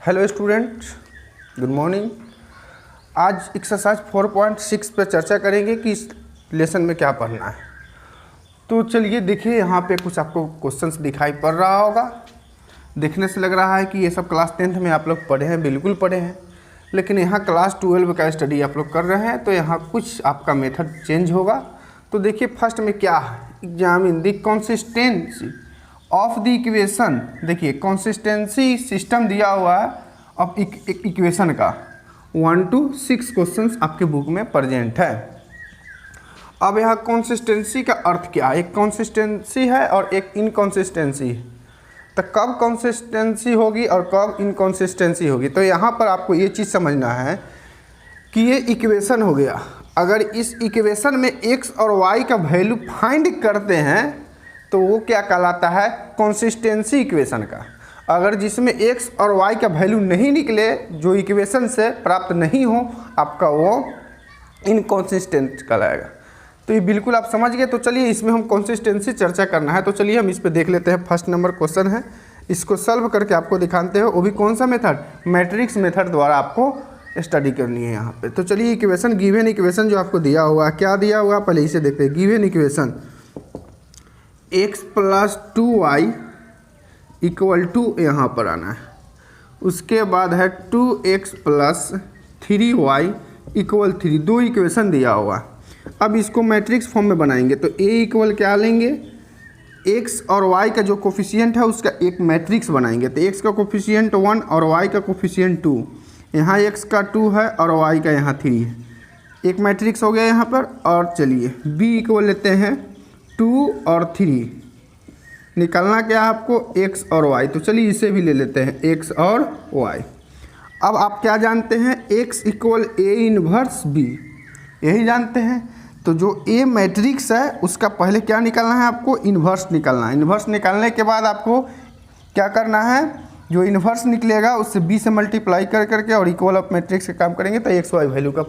Hello students, good morning. आज exercise 4.6 पर चर्चा करेंगे कि इस लेसन में क्या पढ़ना है। तो चलिए देखिए, यहाँ पे कुछ आपको क्वेश्चंस दिखाई पड़ रहा होगा। देखने से लग रहा है कि ये सब क्लास 10th में आप लोग पढ़े हैं, बिल्कुल पढ़े हैं, लेकिन यहाँ क्लास 12 का स्टडी आप लोग कर रहे हैं, तो यहाँ कुछ आपका मेथड चेंज होगा। तो देखिए फर्स्ट में क्या है, examine the consistency of the equation. देखिए कंसिस्टेंसी सिस्टम दिया हुआ है अब एक इक्वेशन का 1 to 6 क्वेश्चंस आपके बुक में प्रेजेंट है। अब यहाँ कंसिस्टेंसी का अर्थ क्या है, एक कंसिस्टेंसी है और एक इनकंसिस्टेंसी है। तो कब कंसिस्टेंसी होगी और कब इनकंसिस्टेंसी होगी, तो यहाँ पर आपको ये चीज़ समझना है कि ये इक्वेशन हो गया। अगर इस इक्वेशन में x और y का वैल्यू फाइंड करते हैं तो वो क्या कहलाता है, कंसिस्टेंसी इक्वेशन का। अगर जिसमें x और y का वैल्यू नहीं निकले, जो इक्वेशन से प्राप्त नहीं हो, आपका वो इनकंसिस्टेंट कहलाएगा। तो ये बिल्कुल आप समझ गए। तो चलिए इसमें हम कंसिस्टेंसी चर्चा करना है, तो चलिए हम इस पे देख लेते हैं। फर्स्ट नंबर क्वेश्चन है, इसको सॉल्व करके आपको दिखाते हैं, वो भी कौन सा मेथड, मैट्रिक्स मेथड द्वारा आपको स्टडी करनी है यहाँ पे। तो चलिए इक्वेशन, गिवन इक्वेशन जो आपको दिया हुआ, क्या दिया हुआ पहले इसे देखते हैं। गिवन इक्वेशन x + 2y = यहाँ पर आना है, उसके बाद है 2x + 3y = 3, दो इक्वेशन दिया हुआ। अब इसको मैट्रिक्स फॉर्म में बनाएंगे तो a इक्वल क्या लेंगे, x और y का जो कोफिशिएंट है उसका एक मैट्रिक्स बनाएंगे। तो x का कोफिशिएंट 1 और y का कोफिशिएंट 2, यहाँ x का 2 है और y का यहाँ 3 है, एक मैट्रिक्स हो गया यहाँ पर। और चलिए b इक्वल लेते हैं 2 और 3, निकालना क्या है आपको, x और y। तो चलिए इसे भी ले लेते हैं, x और y। अब आप क्या जानते हैं, x = a इन्वर्स b, यही जानते हैं। तो जो a मैट्रिक्स है उसका पहले क्या निकालना है आपको, इन्वर्स निकालना है। इन्वर्स निकालने के बाद आपको क्या करना है, जो इन्वर्स निकलेगा उससे b से मल्टीप्लाई कर करके और इक्वल ऑफ मैट्रिक्स का काम करेंगे तो x y वैल्यू का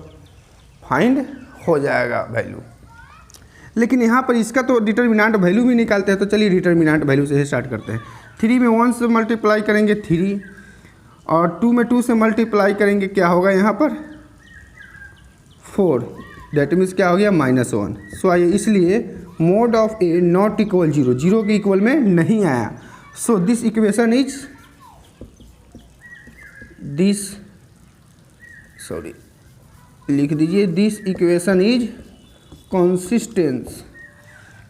फाइंड हो जाएगा वैल्यू। लेकिन यहाँ पर इसका तो डिटर्मिनेंट वैल्यू भी निकालते हैं, तो चलिए डिटर्मिनेंट वैल्यू से ही स्टार्ट करते हैं। 3 में 1 से मल्टीप्लाई करेंगे 3, और 2 में 2 से मल्टीप्लाई करेंगे, क्या होगा यहाँ पर 4, दैट मीन्स क्या हो गया -1। सो इसलिए mode of a not equal 0, 0 के इक्वल में नहीं आया। सो दिस इक्वेशन इज लिख दीजिए, दिस इक्वेशन इज कंसिस्टेंस।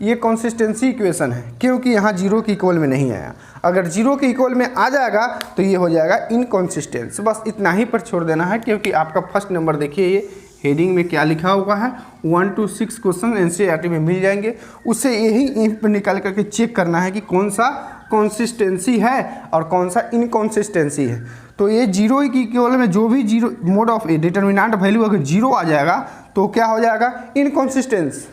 ये कंसिस्टेंसी इक्वेशन है क्योंकि यहाँ 0 के इक्वल में नहीं आया। अगर 0 के इक्वल में आ जाएगा तो ये हो जाएगा इनकंसिस्टेंस। बस इतना ही पर छोड़ देना है, क्योंकि आपका फर्स्ट नंबर देखिए ये हेडिंग में क्या लिखा हुआ है, 1 to 6 क्वेश्चन एनसीईआरटी में मिल जाएंगे। उससे यही इंप निकाल करके चेक करना है कि कौन सा कंसिस्टेंसी है और कौन सा इनकंसिस्टेंसी है। तो ये 0 की इक्वल में जो भी 0 mode of A determinant value अगर 0 आ जाएगा तो क्या हो जाएगा, इनकंसिस्टेंस।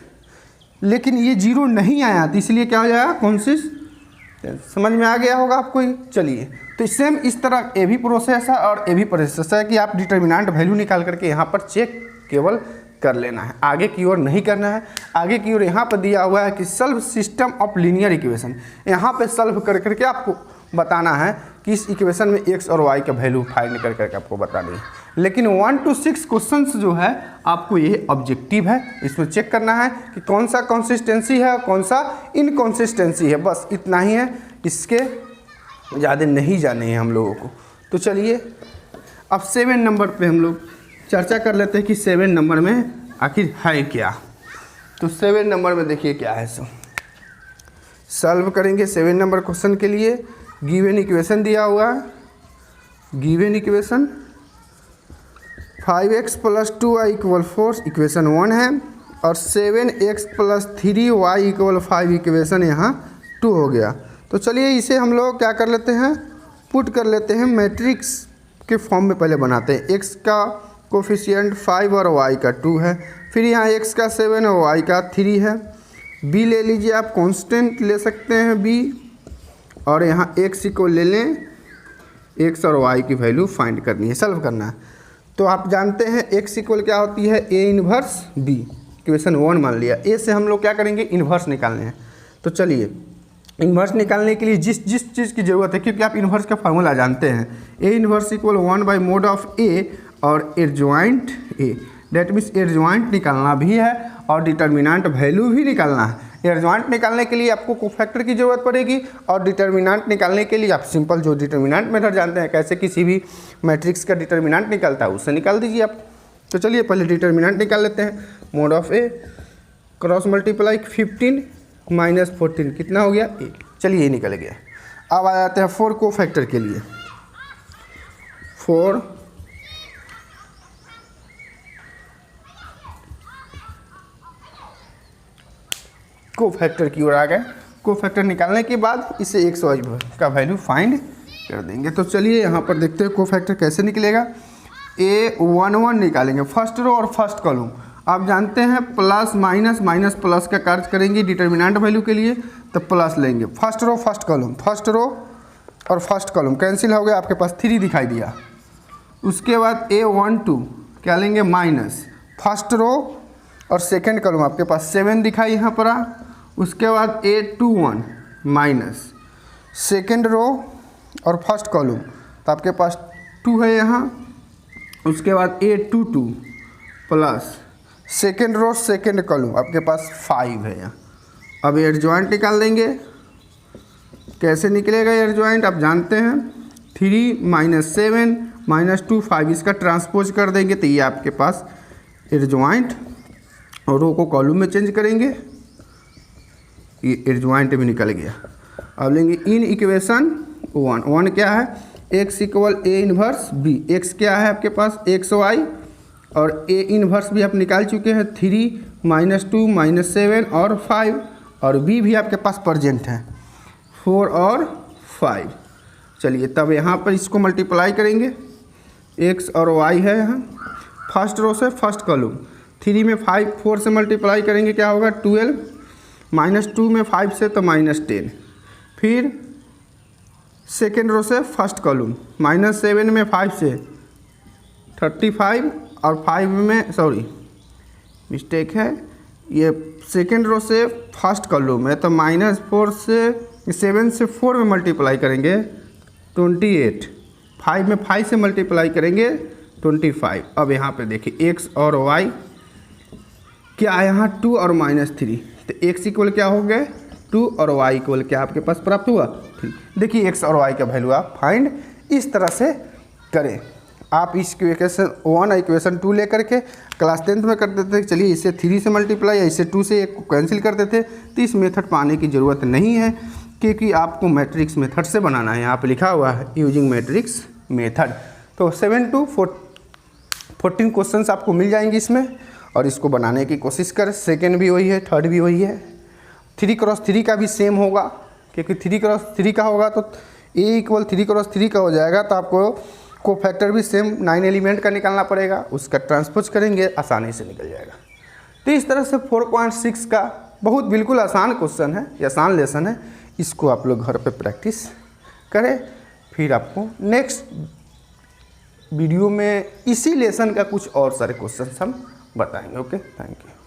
लेकिन ये 0 नहीं आया तो इसलिए क्या हो जाएगा, कंसिस्टेंस। समझ में आ गया होगा आपको ये। चलिए तो सेम इस तरह ये भी प्रोसेस है और ये भी प्रोसेस है कि आप डिटर्मिनेंट वैल्यू निकाल करके यहाँ पर चेक केवल कर लेना है, आगे की ओर नहीं करना है। आगे की ओर यहाँ पर दिया हुआ है कि solve system of linear equation, यहाँ पे सॉल्व कर करके आपको बताना है कि इस इक्वेशन में x और y का वैल्यू फाइंड कर करके आपको बतानी है। लेकिन 1 to 6 क्वेश्चंस जो है आपको ये ऑब्जेक्टिव है, इसमें चेक करना है कि कौन सा कंसिस्टेंसी है और कौन सा इनकंसिस्टेंसी है। बस इतना ही है, इसके ज़्यादा नहीं जाने हैं हम लोगों को। तो चलिए अब 7 नंबर पे हम लोग चर्चा कर लेते हैं कि 7 नंबर में आखिर है क्या। तो 7 नंबर में देखिए क्या है, सॉल्व करेंगे 7 नंबर क्वेश्चन के लिए। गिवन इक्वेशन दिया हुआ है, given equation 5x + 2y = 4 equation 1 है, और 7x + 3y = 5 इक्वेशन यहाँ 2 हो गया। तो चलिए इसे हम लोग क्या कर लेते हैं, पुट कर लेते हैं, मैट्रिक्स के फॉर्म में पहले बनाते हैं। x का कोफिशिएंट 5 और y का 2 है, फिर यहाँ x का 7 और y का 3 है। b ले लीजिए, आप कांस्टेंट ले सकते हैं b, और यहाँ x को ले लें, x और y की वैल्यू फाइंड करनी है, सॉल्व करना है। तो आप जानते हैं x इक्वल क्या होती है, a इन्वर्स b, इक्वेशन 1 मान लिया। a से हम लोग क्या करेंगे, इन्वर्स निकालने हैं। तो चलिए इन्वर्स निकालने के लिए जिस जिस चीज़ की ज़रूरत है, क्योंकि आप इन्वर्स का फार्मूला जानते हैं, A inverse equal 1/mod of ए और adjoint A, that means adjoint निकालना भी है और डिटर्मिनेंट वैल्यू भी निकालना है। एडजॉइंट निकालने के लिए आपको कोफैक्टर की ज़रूरत पड़ेगी और डिटर्मिनेंट निकालने के लिए आप सिंपल जो डिटर्मिनेंट मेथड जानते हैं, कैसे किसी भी मैट्रिक्स का डिटर्मिनेंट निकलता है, उससे निकाल दीजिए आप। तो चलिए पहले डिटर्मिनेंट निकाल लेते हैं। Mode of A cross multiply 15 minus 14 कितना हो गया 8। चलिए ये निकल गया। अब आ जाते हैं 4 कोफैक्टर के लिए। 4 कोफैक्टर की ओर आ गए। कोफैक्टर निकालने के बाद इसे XY का वैल्यू फाइंड कर देंगे। तो चलिए यहाँ पर देखते हैं कोफैक्टर कैसे निकलेगा। A11 निकालेंगे, फर्स्ट रो और फर्स्ट कॉलम। आप जानते हैं प्लस माइनस माइनस प्लस का कार्य करेंगे डिटर्मिनेंट वैल्यू के लिए, तो प्लस लेंगे। First row first column, first row और फर्स्ट कॉलम कैंसिल हो गया, आपके पास 3 दिखाई दिया। उसके बाद A12 क्या लेंगे माइनस, फर्स्ट रो और सेकेंड कॉलम आपके पास 7 दिखाई यहाँ पर। उसके बाद A21 माइनस सेकेंड रो और फर्स्ट कॉलम, तो आपके पास 2 है यहाँ। उसके बाद A22 plus second row second column, आपके पास 5 है यहाँ। अब एडजॉइंट निकाल देंगे। कैसे निकलेगा एडजॉइंट आप जानते हैं, 3 माइनस 7 माइनस 2 5, इसका ट्रांसपोज कर देंगे तो ये आपके पास एडजॉइंट, और रो को कॉलम में चेंज करेंगे, ये एडजॉइंट भी निकल गया। अब लेंगे इन इक्वेशन 1 क्या है, x equal A inverse B. x क्या है आपके पास XY, और ए इन्वर्स भी आप निकाल चुके हैं, 3 माइनस 2 माइनस 7 और 5, और b भी आपके पास प्रेजेंट है 4 और 5। चलिए तब यहाँ पर इसको मल्टीप्लाई करेंगे, x और y है यहाँ, फर्स्ट रो से फर्स्ट कॉलम। 3 में 5 4 से मल्टीप्लाई करेंगे क्या होगा 12, माइनस 2 में 5 से तो माइनस 10। फिर सेकेंड रो से फर्स्ट कॉलम, माइनस 7 में 5 से 35, और 5 में सॉरी मिस्टेक है, ये सेकेंड रो से फर्स्ट कॉलम है, तो माइनस 4 से 7 से 4 में मल्टीप्लाई करेंगे 28, 5 में 5 से मल्टीप्लाई करेंगे 25। अब यहाँ पे देखिए x और y क्या है यहाँ 2 और -3, तो x इक्वल क्या हो गए 2 और y इक्वल क्या आपके पास प्राप्त हुआ 3। देखिए x और y का वैल्यू आप फाइंड इस तरह से करें। आप इस इक्वेशन 1 और इक्वेशन 2 लेकर के क्लास 10th में करते थे। चलिए इसे 3 से मल्टीप्लाई या इसे 2 से 1 को कैंसिल करते थे, तो इस मेथड पर आने की ज़रूरत नहीं है, क्योंकि आपको मैट्रिक्स मेथड से बनाना है। यहाँ पे लिखा हुआ है यूजिंग मैट्रिक्स मेथड। तो 7 to 14 क्वेश्चंस आपको मिल जाएंगे इसमें, और इसको बनाने की कोशिश करें। सेकेंड भी वही है, थर्ड भी वही है। 3x3 का भी सेम होगा, क्योंकि 3x3 का होगा तो a इक्वल 3x3 का हो जाएगा, तो आपको कोफैक्टर भी सेम 9 एलिमेंट का निकालना पड़ेगा, उसका ट्रांसपोज करेंगे आसानी से निकल जाएगा। तो इस तरह से 4.6 का बहुत बिल्कुल आसान क्वेश्चन है, ये आसान लेसन है। इसको आप लोग घर पे प्रैक्टिस करें, फिर आपको नेक्स्ट वीडियो में इसी लेसन का कुछ और सारे क्वेश्चन हम बताएंगे। Okay, thank you.